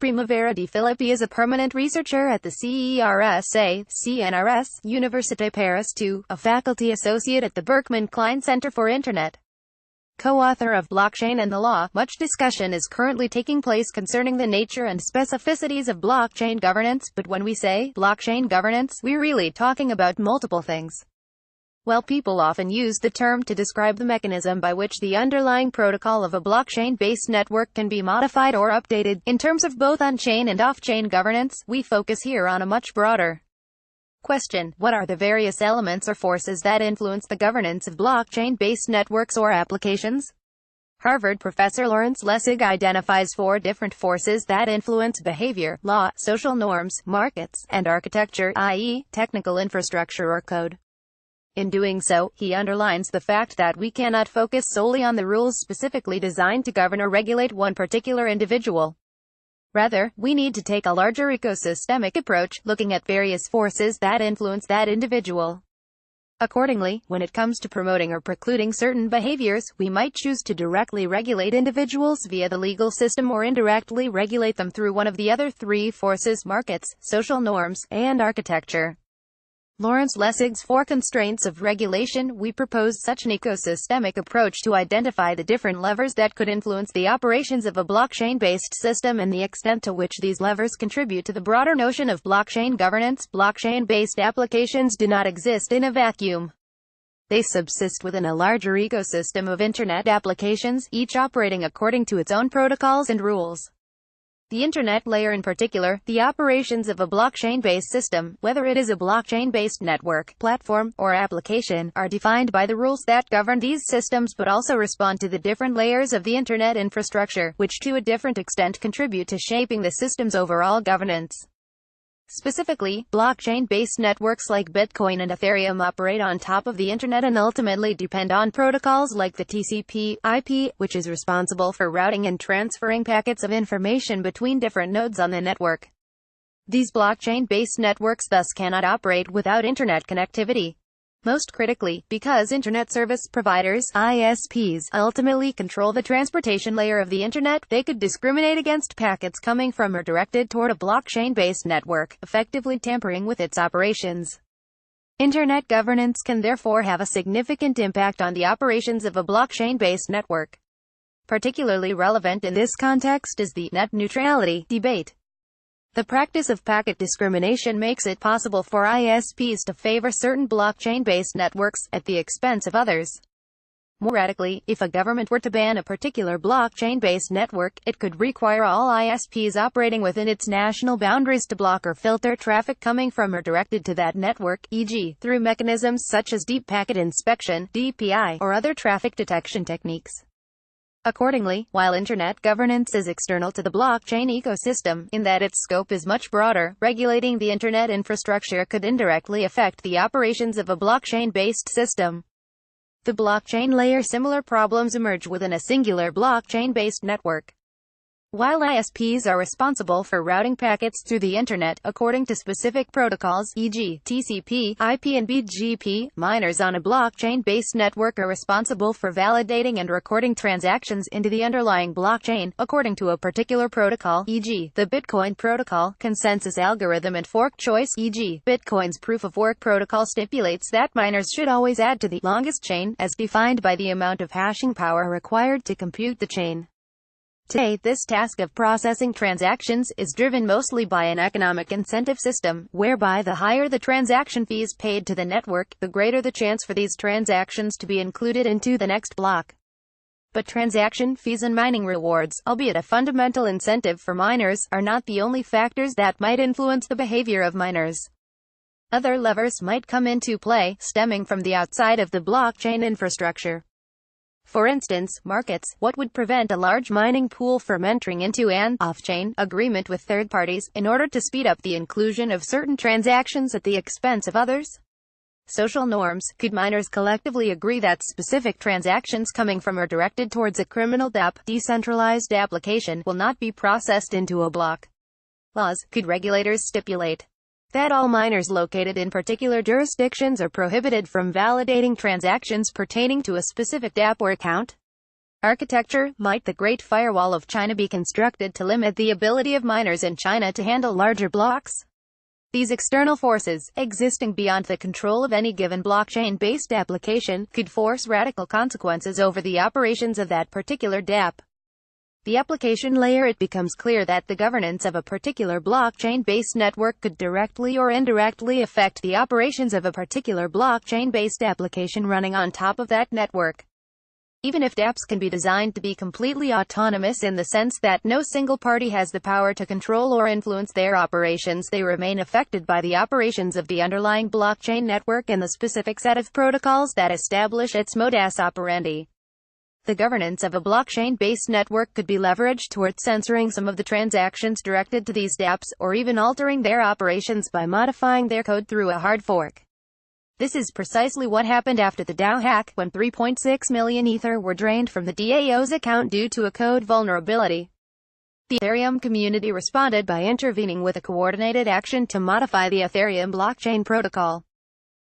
Primavera De Filippi is a permanent researcher at the CERSA, Université Paris II, a faculty associate at the Berkman-Klein Center for Internet. Co-author of Blockchain and the Law, much discussion is currently taking place concerning the nature and specificities of blockchain governance, but when we say blockchain governance, we're really talking about multiple things. Well, people often use the term to describe the mechanism by which the underlying protocol of a blockchain-based network can be modified or updated. In terms of both on-chain and off-chain governance, we focus here on a much broader question. What are the various elements or forces that influence the governance of blockchain-based networks or applications? Harvard professor Lawrence Lessig identifies 4 different forces that influence behavior: law, social norms, markets, and architecture, i.e., technical infrastructure or code. In doing so, he underlines the fact that we cannot focus solely on the rules specifically designed to govern or regulate one particular individual. Rather, we need to take a larger ecosystemic approach, looking at various forces that influence that individual. Accordingly, when it comes to promoting or precluding certain behaviors, we might choose to directly regulate individuals via the legal system or indirectly regulate them through one of the other 3 forces: markets, social norms, and architecture. Lawrence Lessig's 4 constraints of regulation. We propose such an ecosystemic approach to identify the different levers that could influence the operations of a blockchain-based system and the extent to which these levers contribute to the broader notion of blockchain governance. Blockchain-based applications do not exist in a vacuum. They subsist within a larger ecosystem of Internet applications, each operating according to its own protocols and rules. The Internet layer in particular, the operations of a blockchain-based system, whether it is a blockchain-based network, platform, or application, are defined by the rules that govern these systems but also respond to the different layers of the Internet infrastructure, which to a different extent contribute to shaping the system's overall governance. Specifically, blockchain-based networks like Bitcoin and Ethereum operate on top of the Internet and ultimately depend on protocols like the TCP/IP, which is responsible for routing and transferring packets of information between different nodes on the network. These blockchain-based networks thus cannot operate without Internet connectivity. Most critically, because Internet Service Providers (ISPs) ultimately control the transportation layer of the Internet, they could discriminate against packets coming from or directed toward a blockchain-based network, effectively tampering with its operations. Internet governance can therefore have a significant impact on the operations of a blockchain-based network. Particularly relevant in this context is the net neutrality debate. The practice of packet discrimination makes it possible for ISPs to favor certain blockchain-based networks, at the expense of others. More radically, if a government were to ban a particular blockchain-based network, it could require all ISPs operating within its national boundaries to block or filter traffic coming from or directed to that network, e.g., through mechanisms such as deep packet inspection (DPI), or other traffic detection techniques. Accordingly, while Internet governance is external to the blockchain ecosystem, in that its scope is much broader, regulating the Internet infrastructure could indirectly affect the operations of a blockchain-based system. The blockchain layer. Similar problems emerge within a singular blockchain-based network. While ISPs are responsible for routing packets through the Internet, according to specific protocols, e.g., TCP, IP and BGP, miners on a blockchain-based network are responsible for validating and recording transactions into the underlying blockchain, according to a particular protocol, e.g., the Bitcoin protocol, consensus algorithm and fork choice, e.g., Bitcoin's proof-of-work protocol stipulates that miners should always add to the longest chain, as defined by the amount of hashing power required to compute the chain. Today, this task of processing transactions is driven mostly by an economic incentive system, whereby the higher the transaction fees paid to the network, the greater the chance for these transactions to be included into the next block. But transaction fees and mining rewards, albeit a fundamental incentive for miners, are not the only factors that might influence the behavior of miners. Other levers might come into play, stemming from the outside of the blockchain infrastructure. For instance, markets. What would prevent a large mining pool from entering into an off-chain agreement with third parties, in order to speed up the inclusion of certain transactions at the expense of others? Social norms. Could miners collectively agree that specific transactions coming from or directed towards a criminal decentralized application will not be processed into a block? Laws. Could regulators stipulate that all miners located in particular jurisdictions are prohibited from validating transactions pertaining to a specific DApp or account? architecture. Might the Great Firewall of China be constructed to limit the ability of miners in China to handle larger blocks? These external forces, existing beyond the control of any given blockchain-based application, could force radical consequences over the operations of that particular dApp. The application layer. It becomes clear that the governance of a particular blockchain-based network could directly or indirectly affect the operations of a particular blockchain-based application running on top of that network. Even if dApps can be designed to be completely autonomous in the sense that no single party has the power to control or influence their operations, they remain affected by the operations of the underlying blockchain network and the specific set of protocols that establish its modus operandi. The governance of a blockchain-based network could be leveraged towards censoring some of the transactions directed to these dApps, or even altering their operations by modifying their code through a hard fork. This is precisely what happened after the DAO hack, when 3.6 million Ether were drained from the DAO's account due to a code vulnerability. The Ethereum community responded by intervening with a coordinated action to modify the Ethereum blockchain protocol.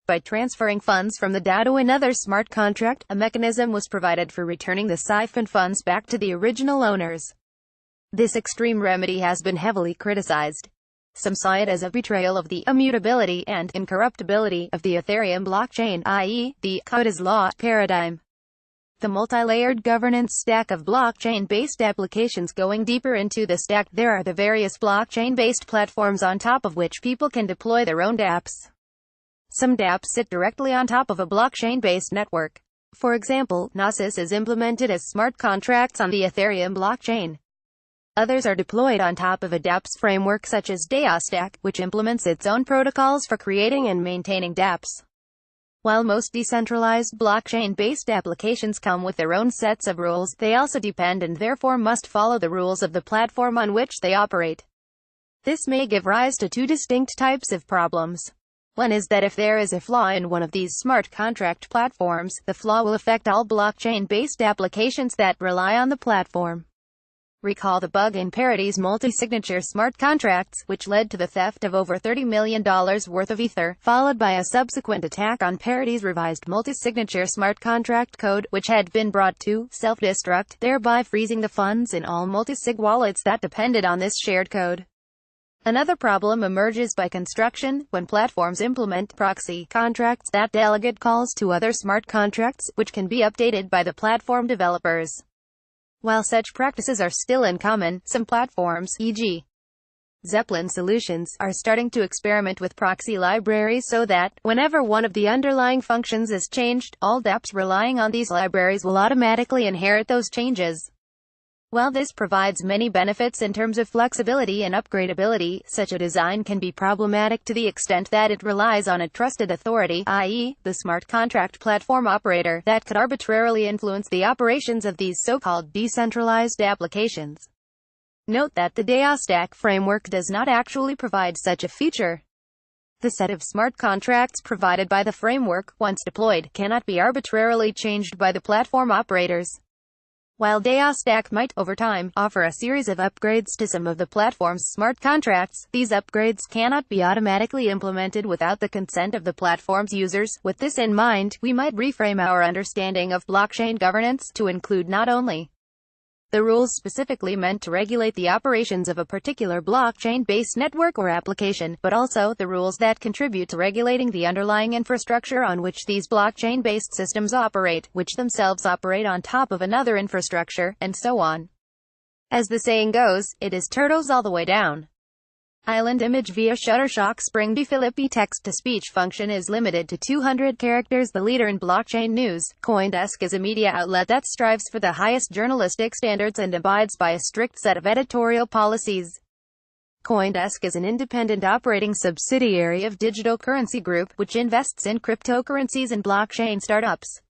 By transferring funds from the DAO to another smart contract, a mechanism was provided for returning the siphoned funds back to the original owners. This extreme remedy has been heavily criticized. Some saw it as a betrayal of the immutability and incorruptibility of the Ethereum blockchain, i.e., the code is law paradigm. The multi-layered governance stack of blockchain-based applications. Going deeper into the stack, there are the various blockchain-based platforms on top of which people can deploy their own dApps. Some dApps sit directly on top of a blockchain-based network. For example, Gnosis is implemented as smart contracts on the Ethereum blockchain. Others are deployed on top of a dApps framework such as DAOstack, which implements its own protocols for creating and maintaining dApps. While most decentralized blockchain-based applications come with their own sets of rules, they also depend and therefore must follow the rules of the platform on which they operate. This may give rise to two distinct types of problems. One is that if there is a flaw in one of these smart contract platforms, the flaw will affect all blockchain-based applications that rely on the platform. Recall the bug in Parity's multi-signature smart contracts, which led to the theft of over $30 million worth of Ether, followed by a subsequent attack on Parity's revised multi-signature smart contract code, which had been brought to self-destruct, thereby freezing the funds in all multi-sig wallets that depended on this shared code. Another problem emerges by construction, when platforms implement proxy contracts that delegate calls to other smart contracts, which can be updated by the platform developers. While such practices are still uncommon, some platforms, e.g. Zeppelin Solutions, are starting to experiment with proxy libraries so that, whenever one of the underlying functions is changed, all dApps relying on these libraries will automatically inherit those changes. While this provides many benefits in terms of flexibility and upgradability, such a design can be problematic to the extent that it relies on a trusted authority, i.e., the smart contract platform operator, that could arbitrarily influence the operations of these so-called decentralized applications. Note that the DAOstack framework does not actually provide such a feature. The set of smart contracts provided by the framework, once deployed, cannot be arbitrarily changed by the platform operators. While DAOstack might, over time, offer a series of upgrades to some of the platform's smart contracts, these upgrades cannot be automatically implemented without the consent of the platform's users. With this in mind, we might reframe our understanding of blockchain governance to include not only the rules specifically meant to regulate the operations of a particular blockchain-based network or application, but also the rules that contribute to regulating the underlying infrastructure on which these blockchain-based systems operate, which themselves operate on top of another infrastructure, and so on. As the saying goes, it is turtles all the way down. Island image via Shutterstock. Spring De Filippi text-to-speech function is limited to 200 characters. The leader in blockchain news, CoinDesk is a media outlet that strives for the highest journalistic standards and abides by a strict set of editorial policies. CoinDesk is an independent operating subsidiary of Digital Currency Group, which invests in cryptocurrencies and blockchain startups.